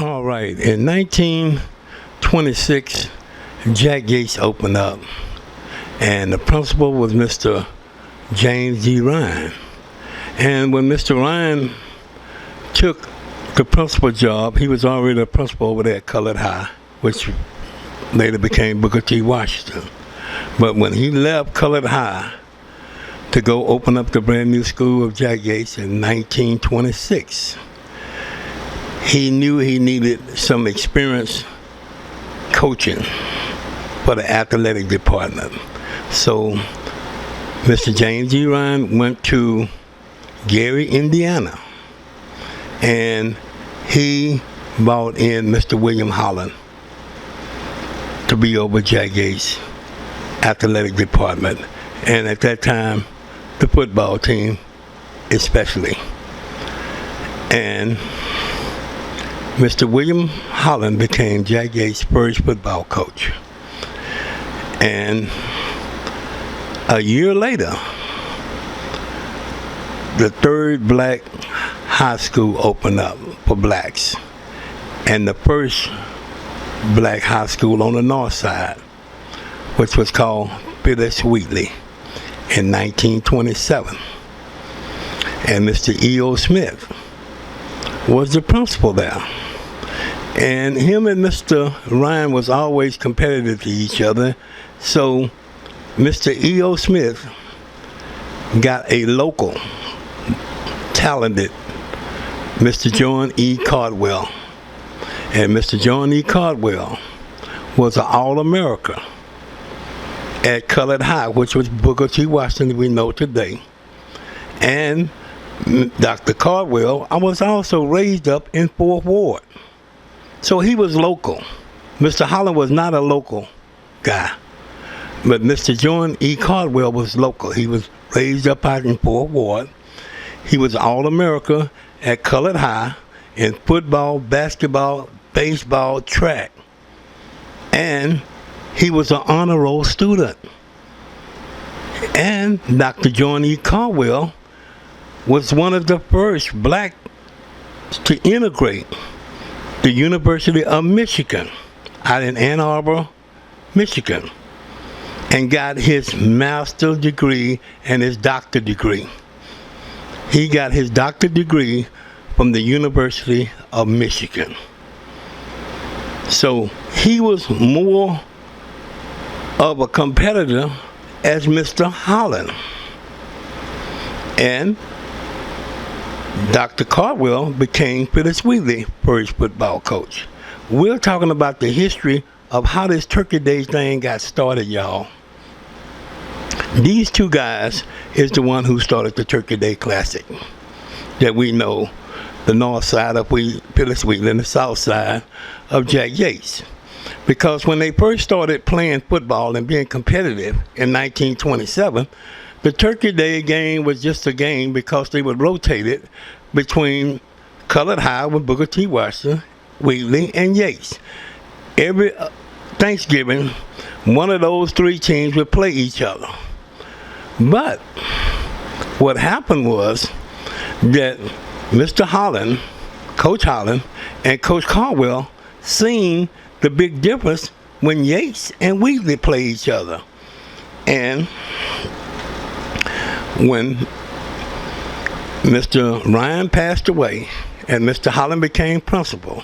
All right, in 1926, Jack Yates opened up, and the principal was Mr. James G. Ryan. And when Mr. Ryan took the principal job, he was already a principal over there at Colored High, which later became Booker T. Washington. But when he left Colored High to go open up the brand new school of Jack Yates in 1926, he knew he needed some experience coaching for the athletic department. So Mr. James G. Ryan went to Gary, Indiana, and he brought in Mr. William Holland to be over Jack Yates' athletic department, and at that time, the football team especially. And Mr. William Holland became Jack Yates' first football coach. And a year later, the third black high school opened up for blacks, and the first black high school on the north side, which was called Wheatley, in 1927. And Mr. E.O. Smith was the principal there. And him and Mr. Ryan was always competitive to each other. So Mr. E.O. Smith got a local, talented Mr. John E. Cardwell. And Mr. John E. Cardwell was an All-America at Colored High, which was Booker T. Washington we know today. And Dr. Cardwell was also raised up in Fourth Ward. So he was local. Mr. Holland was not a local guy, but Mr. John E. Cardwell was local. He was raised up out in Fourth Ward. He was All-America at Colored High in football, basketball, baseball, track. And he was an honor roll student. And Dr. John E. Cardwell was one of the first black to integrate the University of Michigan out in Ann Arbor, Michigan, and got his master's degree and his doctorate degree. He got his doctorate degree from the University of Michigan. So he was more of a competitor as Mr. Holland. And Dr. Cardwell became Phyllis Wheatley's first football coach. We're talking about the history of how this Turkey Day thing got started, y'all. These two guys is the one who started the Turkey Day Classic that we know, the north side of Phyllis Wheatley and the south side of Jack Yates. Because when they first started playing football and being competitive in 1927, the Turkey Day game was just a game because they would rotate it between Colored High with Booker T. Washington, Wheatley, and Yates. Every Thanksgiving, one of those three teams would play each other. But what happened was that Mr. Holland, Coach Holland, and Coach Caldwell seen the big difference when Yates and Wheatley play each other. And when Mr. Ryan passed away and Mr. Holland became principal,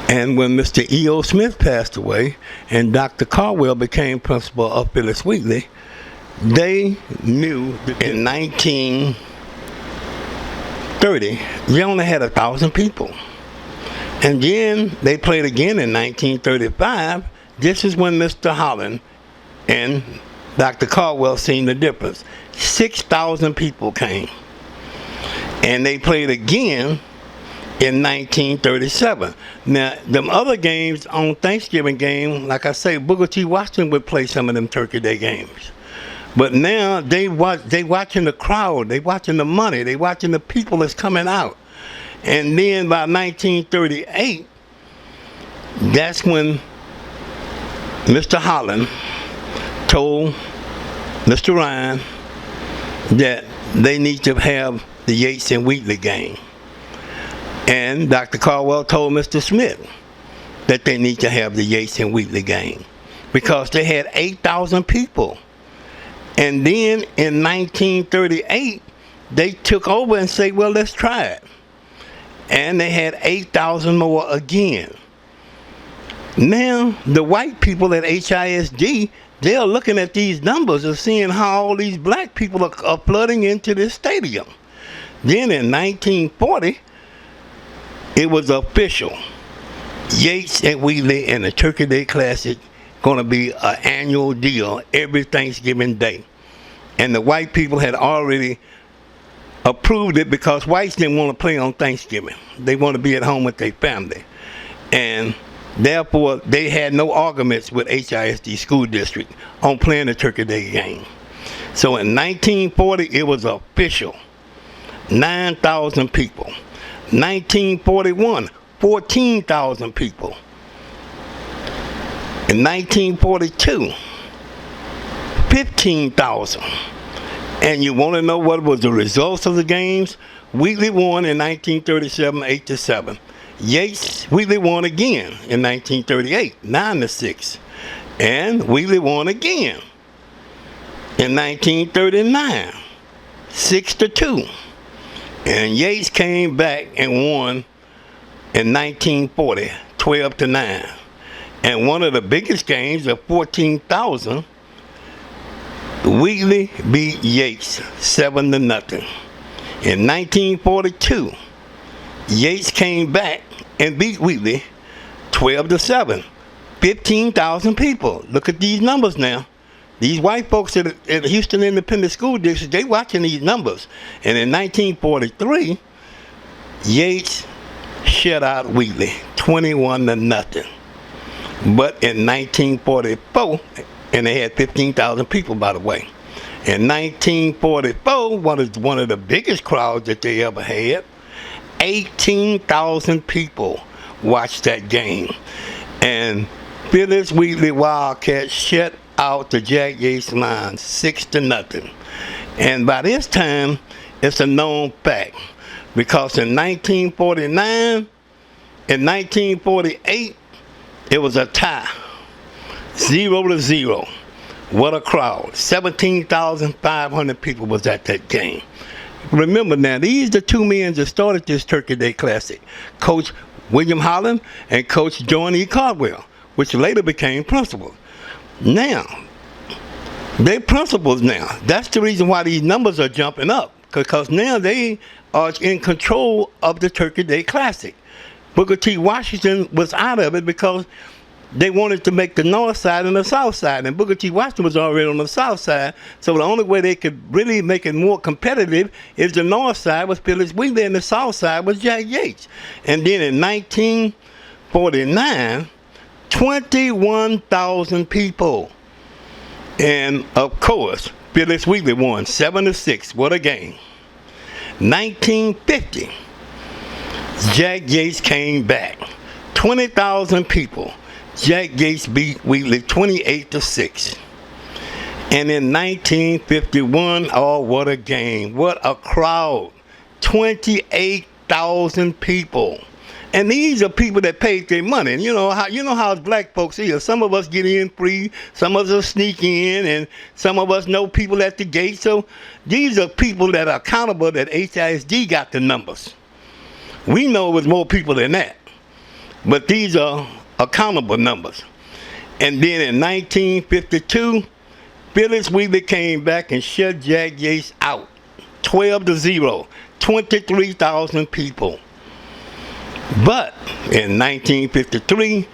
and when Mr. E.O. Smith passed away and Dr. Caldwell became principal of Phyllis Wheatley, they knew that in 1930 they only had 1,000 people. And then they played again in 1935. This is when Mr. Holland and Dr. Caldwell seen the difference. 6,000 people came. And they played again in 1937. Now, them other games on Thanksgiving game, like I say, Booker T. Washington would play some of them Turkey Day games. But now they watching the crowd, they watching the money, they watching the people that's coming out. And then by 1938, that's when Mr. Holland told Mr. Ryan that they need to have the Yates and Wheatley game. And Dr. Caldwell told Mr. Smith that they need to have the Yates and Wheatley game because they had 8,000 people. And then in 1938, they took over and said, well, let's try it. And they had 8,000 more again. Now, the white people at HISD, they're looking at these numbers and seeing how all these black people are flooding into this stadium. Then in 1940, it was official. Yates and Wheatley and the Turkey Day Classic going to be an annual deal every Thanksgiving Day. And the white people had already approved it because whites didn't want to play on Thanksgiving. They want to be at home with their family. And therefore, they had no arguments with HISD School District on playing the Turkey Day game. So in 1940, it was official. 9,000 people. 1941, 14,000 people. In 1942, 15,000. And you want to know what was the results of the games? Wheatley won in 1937, 8-7. Wheatley won again in 1938, 9-6. And Wheatley won again in 1939, 6-2. And Yates came back and won in 1940, 12-9. And one of the biggest games of 14,000, Wheatley beat Yates 7-0. In 1942, Yates came back and beat Wheatley 12-7. 15,000 people. Look at these numbers now. These white folks at Houston Independent School District, they watching these numbers. And in 1943, Yates shut out Wheatley 21-0. But in 1944, and they had 15,000 people, by the way. In 1944, one of the biggest crowds that they ever had, 18,000 people watched that game. And Phyllis Wheatley Wildcats shut out the Jack Yates line 6-0. And by this time, it's a known fact. Because in 1949 and 1948, it was a tie. 0-0. What a crowd. 17,500 people was at that game. Remember now, these are the two men that started this Turkey Day Classic. Coach William Holland and Coach John E. Caldwell, which later became principals. Now, they're principals now. That's the reason why these numbers are jumping up. Because now they are in control of the Turkey Day Classic. Booker T. Washington was out of it because they wanted to make the north side and the south side, and Booker T. Washington was already on the south side, so the only way they could really make it more competitive is the north side was Phyllis Wheatley and the south side was Jack Yates. And then in 1949, 21,000 people. And of course, Phyllis Wheatley won 7-6. What a game. 1950, Jack Yates came back. 20,000 people. Jack Yates beat Wheatley 28-6. And in 1951, oh, what a game. What a crowd. 28,000 people. And these are people that paid their money. And you know how black folks here. Some of us get in free, some of us sneak in, and some of us know people at the gate. So these are people that are accountable that HISD got the numbers. We know it was more people than that. But these are accountable numbers. And then in 1952, Phyllis Wheatley came back and shut Jack Yates out. 12-0. 23,000 people. But in 1953,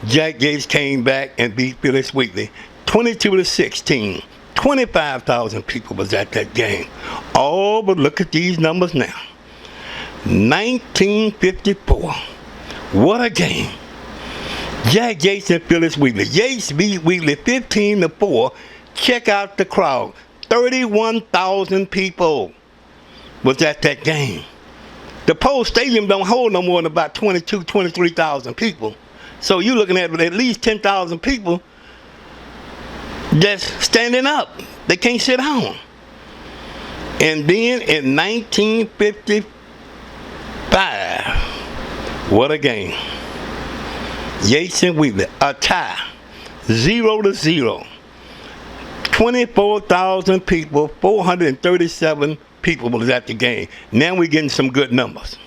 Jack Yates came back and beat Phyllis Wheatley 22-16. 25,000 people was at that game. Oh, but look at these numbers now. 1954. What a game. Jack Yates and Phyllis Wheatley. Yates beat Wheatley 15-4. Check out the crowd. 31,000 people was at that game. The Pole Stadium don't hold no more than about 23,000 people. So you're looking at least 10,000 people that's standing up. They can't sit down. And then in 1955, What a game. Yates and Wheatley, a tie, 0-0. 24,000 people, 437 people was at the game. Now we're getting some good numbers.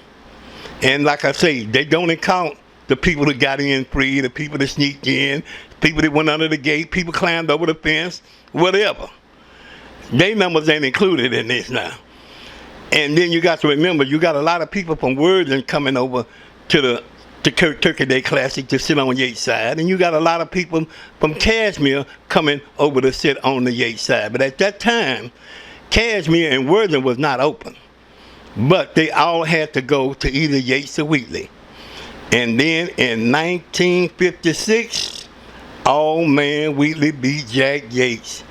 And like I say, they don't count the people that got in free, the people that sneaked in, people that went under the gate, people climbed over the fence, whatever. Their numbers ain't included in this now. And then you got to remember, you got a lot of people from Worthing coming over to the Turkey Day Classic to sit on Yates' side, and you got a lot of people from Cashmere coming over to sit on the Yates side. But at that time, Cashmere and Worthing was not open, but they all had to go to either Yates or Wheatley. And then in 1956, Wheatley beat Jack Yates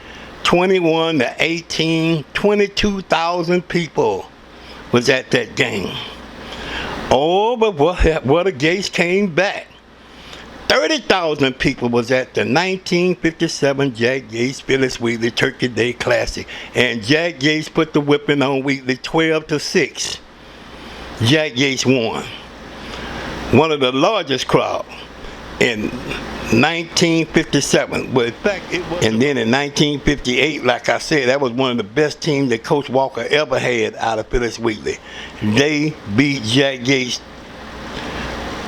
21-18. 22,000 people was at that game. Oh, but what a Yates came back. 30,000 people was at the 1957 Jack Yates Phyllis Wheatley Turkey Day Classic. And Jack Yates put the whipping on Wheatley 12-6. Jack Yates won. One of the largest crowd in 1957. But in fact, it was. And then in 1958, like I said, that was one of the best teams that Coach Walker ever had out of Phyllis Wheatley. They beat Jack Yates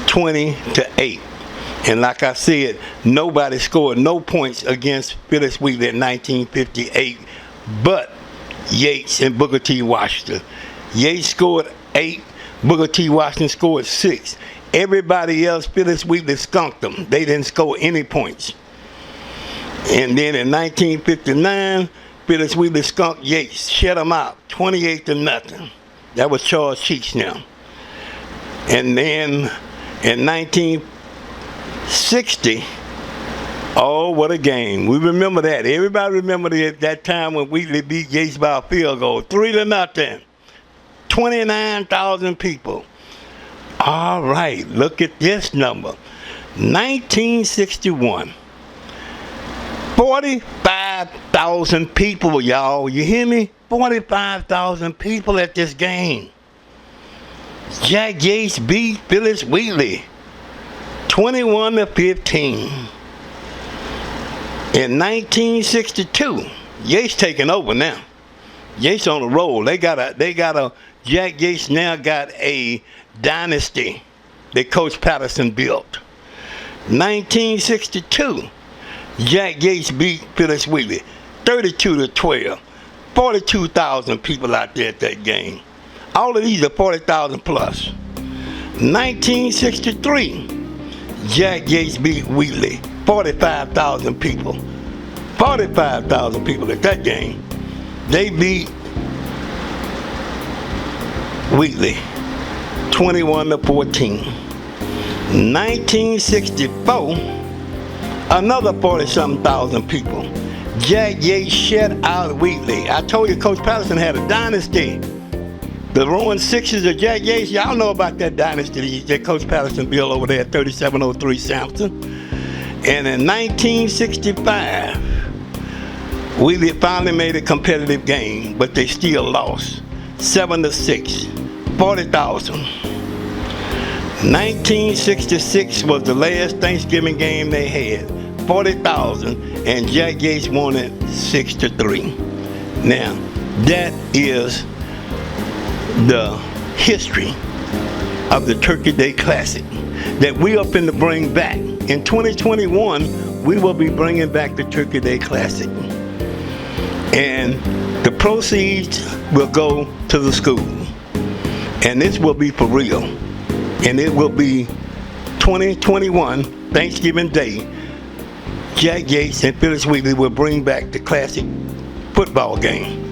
20-8. And like I said, nobody scored no points against Phyllis Wheatley in 1958 but Yates and Booker T. Washington. Yates scored 8, Booker T. Washington scored 6. Everybody else, Phyllis Wheatley skunked them. They didn't score any points. And then in 1959, Phyllis Wheatley skunked Yates, shut them out, 28-0. That was Charles Cheeks now. And then in 1960, oh, what a game. We remember that. Everybody remember that time when Wheatley beat Yates by a field goal, 3-0. 29,000 people. All right, look at this number. 1961. 45,000 people, y'all. You hear me? 45,000 people at this game. Jack Yates beat Phyllis Wheatley 21-15. In 1962, Yates taking over now. Yates on the roll. Jack Yates now got a dynasty that Coach Patterson built. 1962, Jack Yates beat Phyllis Wheatley 32-12. 42,000 people out there at that game. All of these are 40,000 plus. 1963, Jack Yates beat Wheatley 45,000 people. 45,000 people at that game. They beat Wheatley 21-14. 1964, another 40-something thousand people. Jack Yates shut out Wheatley. I told you Coach Patterson had a dynasty. The Rowan Sixers of Jack Yates, y'all know about that dynasty that Coach Patterson built over there at 3703 Sampson. And in 1965, Wheatley finally made a competitive game, but they still lost 7-6, 40,000. 1966 was the last Thanksgiving game they had, 40,000, and Jack Yates won it 6-3. Now, that is the history of the Turkey Day Classic that we are finna bring back. In 2021, we will be bringing back the Turkey Day Classic. And the proceeds will go to the school. And this will be for real. And it will be 2021, Thanksgiving Day. Jack Yates and Phyllis Wheatley will bring back the classic football game.